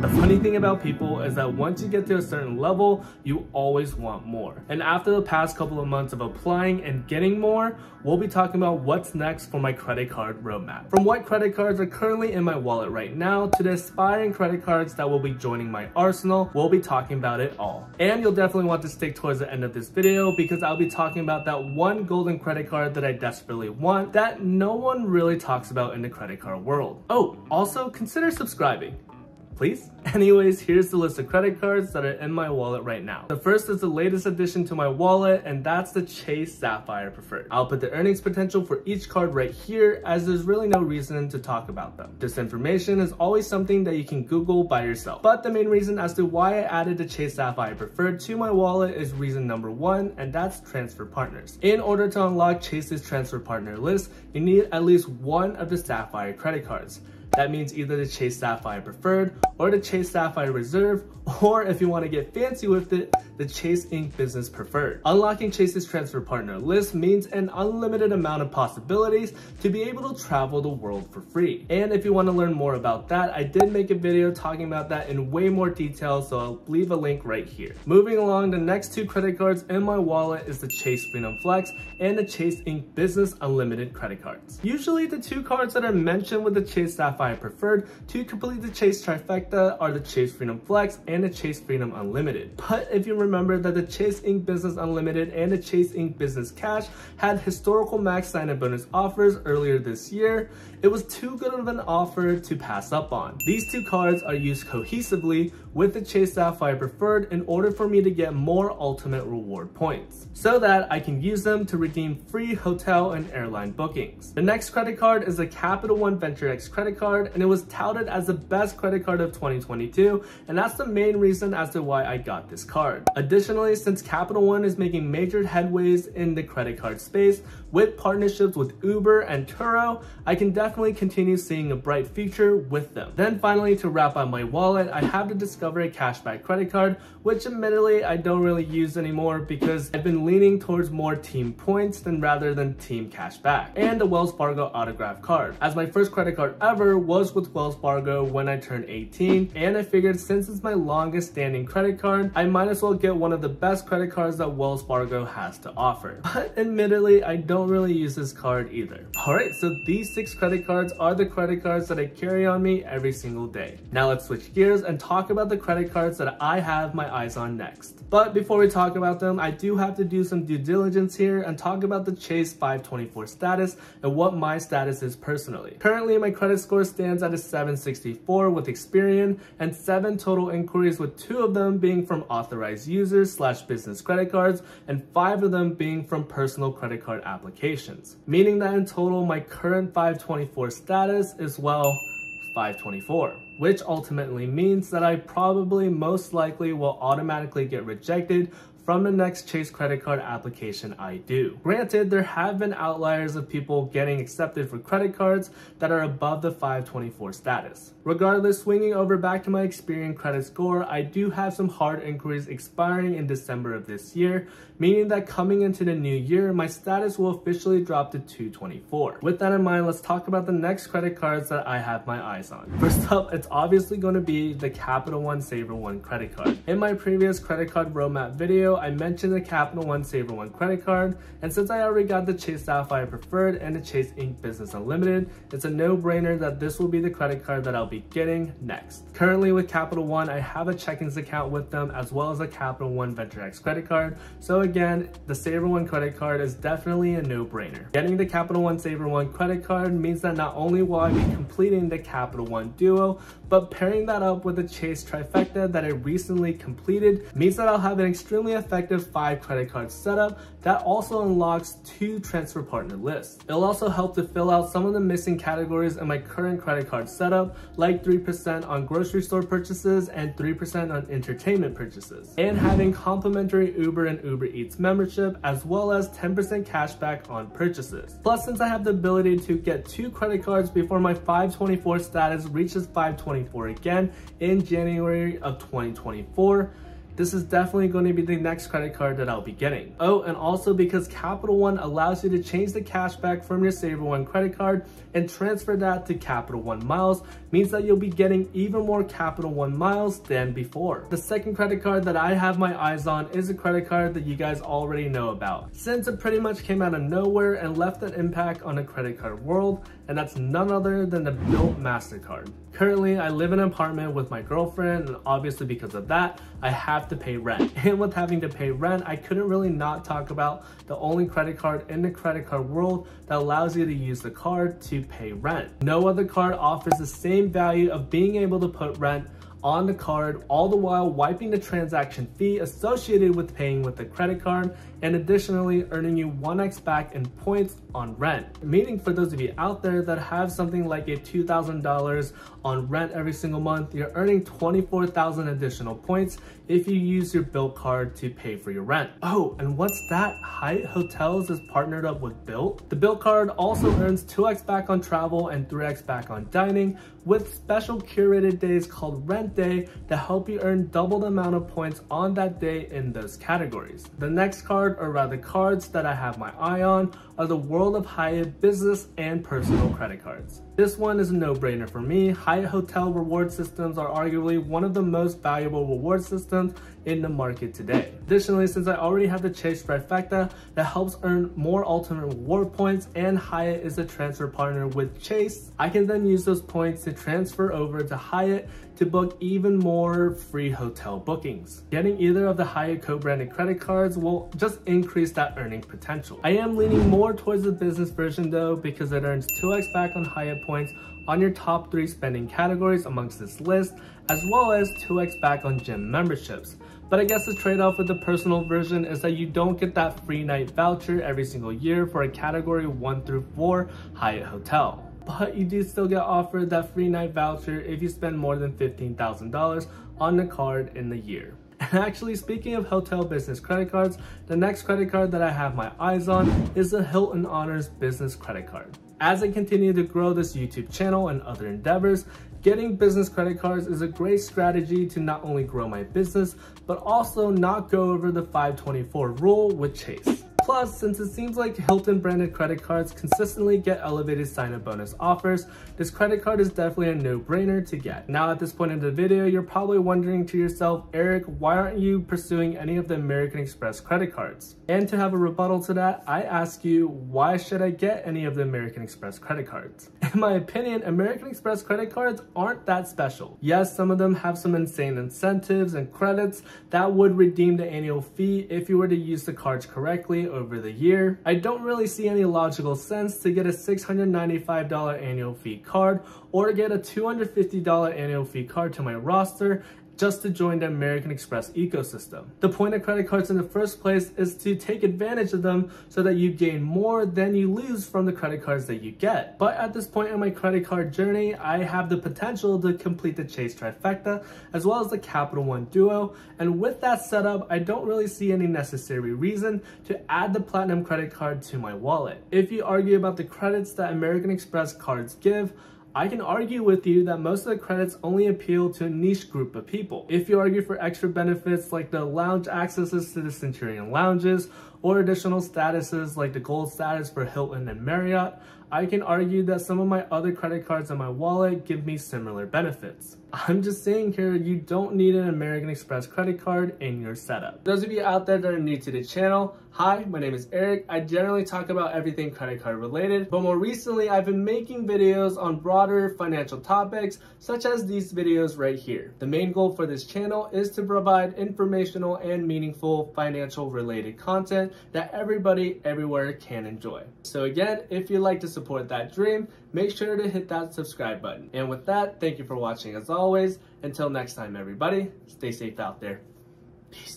The funny thing about people is that once you get to a certain level, you always want more. And after the past couple of months of applying and getting more, we'll be talking about what's next for my credit card roadmap. From what credit cards are currently in my wallet right now to the aspiring credit cards that will be joining my arsenal, we'll be talking about it all. And you'll definitely want to stick towards the end of this video because I'll be talking about that one golden credit card that I desperately want that no one really talks about in the credit card world. Oh, also consider subscribing, please. Anyways, here's the list of credit cards that are in my wallet right now. The first is the latest addition to my wallet, and that's the Chase Sapphire Preferred. I'll put the earnings potential for each card right here, as there's really no reason to talk about them. This information is always something that you can Google by yourself. But the main reason as to why I added the Chase Sapphire Preferred to my wallet is reason number one, and that's transfer partners. In order to unlock Chase's transfer partner list, you need at least one of the Sapphire credit cards. That means either the Chase Sapphire Preferred or the Chase Sapphire Reserve, or if you want to get fancy with it, the Chase Ink Business Preferred. Unlocking Chase's transfer partner list means an unlimited amount of possibilities to be able to travel the world for free. And if you want to learn more about that, I did make a video talking about that in way more detail, so I'll leave a link right here. Moving along, the next two credit cards in my wallet is the Chase Freedom Flex and the Chase Ink Business Unlimited credit cards. Usually the two cards that are mentioned with the Chase Sapphire Preferred to complete the Chase trifecta are the Chase Freedom Flex and the Chase Freedom Unlimited. But if you remember that the Chase Ink Business Unlimited and the Chase Ink Business Cash had historical max sign-up bonus offers earlier this year, it was too good of an offer to pass up on. These two cards are used cohesively with the Chase Sapphire Preferred in order for me to get more ultimate reward points, so that I can use them to redeem free hotel and airline bookings. The next credit card is the Capital One Venture X credit card, and it was touted as the best credit card of 2022, and that's the main reason as to why I got this card. Additionally, since Capital One is making major headways in the credit card space with partnerships with Uber and Turo, I can definitely continue seeing a bright future with them. Then finally, to wrap up my wallet, I have the Discovery Cashback credit card, which admittedly I don't really use anymore because I've been leaning towards more team points rather than team cashback, and the Wells Fargo Autograph card, as my first credit card ever was with Wells Fargo when I turned 18, and I figured since it's my longest standing credit card, I might as well get one of the best credit cards that Wells Fargo has to offer. But admittedly, I don't really use this card either. Alright, so these 6 credit cards are the credit cards that I carry on me every single day. Now let's switch gears and talk about the credit cards that I have my eyes on next. But before we talk about them, I do have to do some due diligence here and talk about the Chase 524 status and what my status is personally. Currently, my credit score stands at a 764 with Experian and 7 total inquiries, with 2 of them being from authorized users / business credit cards and 5 of them being from personal credit card applications. Meaning that in total, my current 524 status is, well, 524, which ultimately means that I probably most likely will automatically get rejected from the next Chase credit card application I do. Granted, there have been outliers of people getting accepted for credit cards that are above the 524 status. Regardless, swinging over back to my Experian credit score, I do have some hard inquiries expiring in December of this year, meaning that coming into the new year, my status will officially drop to 224. With that in mind, let's talk about the next credit cards that I have my eyes on. First up, it's obviously going to be the Capital One Saver One credit card. In my previous credit card roadmap video, I mentioned the Capital One Saver One credit card, and since I already got the Chase Sapphire Preferred and the Chase Ink Business Unlimited, it's a no-brainer that this will be the credit card that I'll be getting next. Currently with Capital One, I have a checkings account with them as well as a Capital One Venture X credit card, so again, the Saver One credit card is definitely a no-brainer. Getting the Capital One Saver One credit card means that not only will I be completing the Capital One Duo, but pairing that up with the Chase trifecta that I recently completed means that I'll have an extremely effective 5 credit card setup that also unlocks 2 transfer partner lists. It'll also help to fill out some of the missing categories in my current credit card setup, like 3% on grocery store purchases and 3% on entertainment purchases, and having complimentary Uber and Uber Eats membership, as well as 10% cashback on purchases. Plus, since I have the ability to get 2 credit cards before my 524 status reaches 524 again in January of 2024, this is definitely going to be the next credit card that I'll be getting. Oh, and also because Capital One allows you to change the cashback from your Saver One credit card and transfer that to Capital One miles, means that you'll be getting even more Capital One miles than before. The second credit card that I have my eyes on is a credit card that you guys already know about, since it pretty much came out of nowhere and left an impact on the credit card world, and that's none other than the Bilt MasterCard. Currently, I live in an apartment with my girlfriend, and obviously because of that, I have to pay rent. And with having to pay rent, I couldn't really not talk about the only credit card in the credit card world that allows you to use the card to pay rent. No other card offers the same value of being able to put rent on the card, all the while wiping the transaction fee associated with paying with the credit card, and additionally earning you 1x back in points on rent. Meaning for those of you out there that have something like a $2,000 on rent every single month, you're earning 24,000 additional points if you use your Bilt card to pay for your rent. Oh, and what's that? Hyatt Hotels is partnered up with Bilt. The Bilt card also earns 2x back on travel and 3x back on dining, with special curated days called Rent Day that help you earn double the amount of points on that day in those categories. The next card, or rather cards, that I have my eye on are the World of Hyatt business and personal credit cards. This one is a no-brainer for me. Hyatt Hotel reward systems are arguably one of the most valuable reward systems in the market today. Additionally, since I already have the Chase Trifecta that helps earn more ultimate reward points, and Hyatt is a transfer partner with Chase, I can then use those points to transfer over to Hyatt to book even more free hotel bookings. Getting either of the Hyatt co-branded credit cards will just increase that earning potential. I am leaning more towards the business version though, because it earns 2x back on Hyatt points on your top 3 spending categories amongst this list, as well as 2x back on gym memberships. But I guess the trade-off with the personal version is that you don't get that free night voucher every single year for a category 1 through 4 Hyatt hotel. But you do still get offered that free night voucher if you spend more than $15,000 on the card in the year. And actually, speaking of hotel business credit cards, the next credit card that I have my eyes on is the Hilton Honors Business Credit Card. As I continue to grow this YouTube channel and other endeavors, getting business credit cards is a great strategy to not only grow my business, but also not go over the 524 rule with Chase. Plus, since it seems like Hilton branded credit cards consistently get elevated sign-up bonus offers, this credit card is definitely a no-brainer to get. Now at this point in the video, you're probably wondering to yourself, Eric, why aren't you pursuing any of the American Express credit cards? And to have a rebuttal to that, I ask you, why should I get any of the American Express credit cards? In my opinion, American Express credit cards aren't that special. Yes, some of them have some insane incentives and credits that would redeem the annual fee if you were to use the cards correctly over the year. I don't really see any logical sense to get a $695 annual fee card or get a $250 annual fee card to my roster just to join the American Express ecosystem. The point of credit cards in the first place is to take advantage of them so that you gain more than you lose from the credit cards that you get. But at this point in my credit card journey, I have the potential to complete the Chase Trifecta as well as the Capital One Duo, and with that setup, I don't really see any necessary reason to add the Platinum credit card to my wallet. If you argue about the credits that American Express cards give, I can argue with you that most of the credits only appeal to a niche group of people. If you argue for extra benefits like the lounge accesses to the Centurion lounges or additional statuses like the gold status for Hilton and Marriott, I can argue that some of my other credit cards in my wallet give me similar benefits. I'm just saying here, you don't need an American Express credit card in your setup. Those of you out there that are new to the channel, hi, my name is Eric. I generally talk about everything credit card related, but more recently I've been making videos on broader financial topics such as these videos right here. The main goal for this channel is to provide informational and meaningful financial related content that everybody everywhere can enjoy. So again, if you'd like to support that dream, make sure to hit that subscribe button. And with that, thank you for watching as always. Until next time, everybody, stay safe out there. Peace.